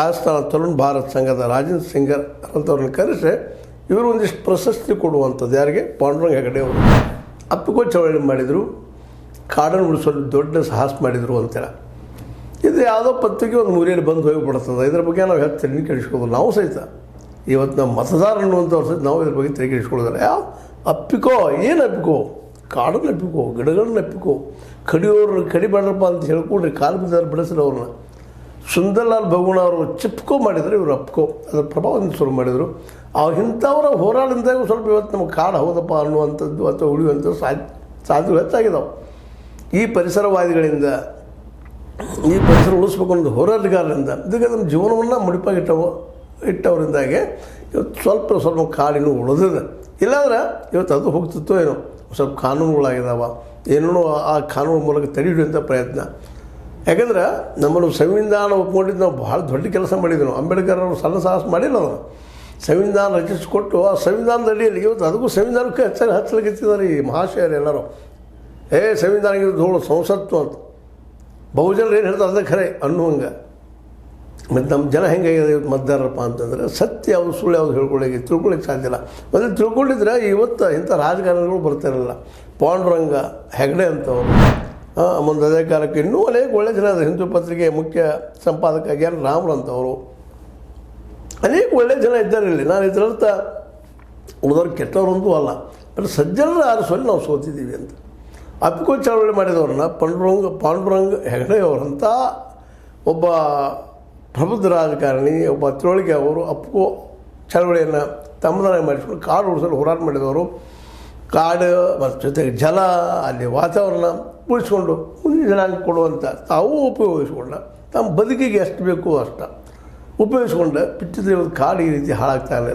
ರಾಜಸ್ಥಾನ ತರುಣ್ ಭಾರತ್ ಸಂಘದ ರಾಜೇಂದ್ರ ಸಿಂಗರ್ ಅಂತವ್ರನ್ನ ಕರೆಸಿ ಇವರು ಒಂದಿಷ್ಟು ಪ್ರಶಸ್ತಿ ಕೊಡುವಂಥದ್ದು. ಯಾರಿಗೆ? ಪಾಂಡುರಂಗ ಹೆಗಡೆ ಅವರು ಅಪ್ಪಿಕೋ ಚಳವಳಿ ಮಾಡಿದರು, ಕಾಡನ್ನು ಉಳಿಸಲು ದೊಡ್ಡ ಸಾಹಸ ಮಾಡಿದರು ಅಂತೇಳಿ. ಇದು ಯಾವುದೋ ಪತ್ರಿಕೆ ಒಂದು ಮೂರಿಯಲ್ಲಿ ಬಂದು ಹೋಗಿಬಿಡ್ತದೆ. ಇದ್ರ ಬಗ್ಗೆ ನಾವು ಹೆಚ್ಚು ತಲೆ ಕೆಡಿಸ್ಕೊಳ್ಳೋದು. ನಾವು ಸಹಿತ ಇವತ್ತು ನಮ್ಮ ಮತದಾರ ಅನ್ನುವಂಥವ್ರು ಸಹಿತ ನಾವು ಇದ್ರ ಬಗ್ಗೆ ತಲೆ ಕೆಡಿಸ್ಕೊಳ್ಳೋದಿಲ್ಲ. ಯಾವ ಅಪ್ಪಿಕೋ, ಏನು ಅಪ್ಪಿಕೋ? ಕಾಡನ್ನು ಅಪ್ಪಿಕೋ, ಗಿಡಗಳನ್ನ ಅಪ್ಪಿಕೋ, ಕಡಿಯೋರು ಕಡಿಬೇಡ್ರಪ್ಪ ಅಂತ ಹೇಳ್ಕೊಂಡ್ರಿ ಕಾಲು ಬಿದ್ದಾರು ಬಿಡಿಸ್ರಿ ಅವ್ರನ್ನ. ಸುಂದರ್ಲಾಲ್ ಬಹುಗುಣ ಅವರು ಚಿಪ್ಕೋ ಮಾಡಿದರು, ಇವರು ಅಪ್ಕೋ ಅದರ ಪ್ರಭಾವದಿಂದ ಶುರು ಮಾಡಿದರು. ಇಂಥವರ ಹೋರಾಟದಿಂದಾಗ ಸ್ವಲ್ಪ ಇವತ್ತು ನಮ್ಮ ಕಾಡು ಹೌದಪ್ಪ ಅನ್ನುವಂಥದ್ದು ಅಥವಾ ಉಳಿಯುವಂಥದ್ದು ಸಾಧ್ಯಗಳು ಹೆಚ್ಚಾಗಿದ್ದಾವೆ. ಈ ಪರಿಸರವಾದಿಗಳಿಂದ, ಈ ಪರಿಸರ ಉಳಿಸ್ಬೇಕು ಅನ್ನೋದು ಹೋರಾಟಗಾರರಿಂದ, ಇದಕ್ಕೆ ನಮ್ಮ ಜೀವನವನ್ನು ಇಟ್ಟವರಿಂದಾಗೆ ಇವತ್ತು ಸ್ವಲ್ಪ ಕಾಡಿನೂ ಉಳಿದಿದೆ. ಇಲ್ಲಾಂದ್ರೆ ಇವತ್ತು ಅದು ಹೋಗ್ತಿತ್ತೋ ಏನೋ. ಸ್ವಲ್ಪ ಕಾನೂನುಗಳಾಗಿದ್ದಾವೆ, ಏನೋ ಆ ಕಾನೂನು ಮೂಲಕ ತಡೆ ಹಿಡಿಯುವಂಥ ಪ್ರಯತ್ನ. ಯಾಕಂದ್ರೆ ನಮ್ಮನ್ನು ಸಂವಿಧಾನ ಒಪ್ಕೊಂಡಿದ್ದು ನಾವು ಭಾಳ ದೊಡ್ಡ ಕೆಲಸ ಮಾಡಿದ್ವಿ. ನಾವು ಅಂಬೇಡ್ಕರ್ ಅವರು ಸಣ್ಣ ಸಾಹಸ ಮಾಡಿಲ್ಲ. ಅವರು ಸಂವಿಧಾನ ರಚಿಸಿಕೊಟ್ಟು ಆ ಸಂವಿಧಾನದ ಅಡಿಯಲ್ಲಿ ಇವತ್ತು ಅದಕ್ಕೂ ಸಂವಿಧಾನಕ್ಕೆ ಹಚ್ಚಲಿಕ್ಕಿದ್ದಾರೆ ಈ ಮಹಾಶಯರು ಎಲ್ಲರೂ. ಸಂವಿಧಾನಕ್ಕೆ ಧೂಳು ಸಂಸತ್ತು ಅಂತ ಬಹುಜನರು ಏನು ಹೇಳ್ತಾರೆ ಅದೇ ಖರೆ ಅನ್ನುವಂಗೆ. ಮತ್ತು ನಮ್ಮ ಜನ ಹೆಂಗಾಗಿದೆ ಇವತ್ತು ಮತದಾರರಪ್ಪ ಅಂತಂದರೆ ಸತ್ಯ ಯಾವುದು ಸುಳ್ಳು ಯಾವುದು ತಿಳ್ಕೊಳ್ಳಿಕ್ಕೆ ಸಾಧ್ಯ ಇಲ್ಲ. ಮೊದಲು ತಿಳ್ಕೊಂಡಿದ್ರೆ ಇವತ್ತು ಇಂಥ ರಾಜಕಾರಣಿಗಳು ಬರ್ತಾಯಿರಲಿಲ್ಲ. ಪಾಂಡುರಂಗ ಹೆಗಡೆ ಅಂತವರು ಮುಂದೆ ಅದೇ ಕಾಲಕ್ಕೆ ಇನ್ನೂ ಅನೇಕ ಒಳ್ಳೆಯ ಜನ ಅದು. ಹಿಂದೂ ಪತ್ರಿಕೆ ಮುಖ್ಯ ಸಂಪಾದಕ ಆಗ್ಯಾರ ರಾಮರು ಅಂತವರು, ಅನೇಕ ಒಳ್ಳೆಯ ಜನ ಇದ್ದಾರೆ ಇಲ್ಲಿ. ನಾನು ಇದರರ್ಥ ಉಳಿದವ್ರು ಕೆಟ್ಟವರಂತೂ ಅಲ್ಲ, ಬಟ್ ಸಜ್ಜನರ ಆರಿಸುವಲ್ಲಿ ನಾವು ಸೋತಿದ್ದೀವಿ ಅಂತ. ಅಪ್ಪಿಕೋ ಚಳವಳಿ ಮಾಡಿದವ್ರನ್ನ ಪಾಂಡುರಂಗ ಹೆಗಡೆ ಅವರಂಥ ಒಬ್ಬ ಪ್ರಬುದ್ಧ ರಾಜಕಾರಣಿ, ಒಬ್ಬ ತಿಳುವಳಿಕೆ ಅವರು ಅಪ್ಪಿಕೋ ಚಳವಳಿಯನ್ನು ತಮ್ಮದಾಗಿ ಮಾಡಿಸ್ಕೊಂಡು ಕಾಡು ಉಳಿಸಲು ಹೋರಾಟ ಮಾಡಿದವರು. ಕಾಡು ಮತ್ತು ಜೊತೆಗೆ ಜಲ, ಅಲ್ಲಿ ವಾತಾವರಣ ಉಳಿಸ್ಕೊಂಡು ಮುಂದಿನ ಜನಾಂಗ ಕೊಡುವಂಥ ತಾವು ಉಪಯೋಗಿಸ್ಕೊಂಡ, ತಮ್ಮ ಬದುಕಿಗೆ ಎಷ್ಟು ಬೇಕೋ ಅಷ್ಟು ಉಪಯೋಗಿಸ್ಕೊಂಡು ಬಿಟ್ಟಿದ್ರೆ ಇವತ್ತು ಕಾಡು ಈ ರೀತಿ ಹಾಳಾಗ್ತಾ ಇರಲಿಲ್ಲ.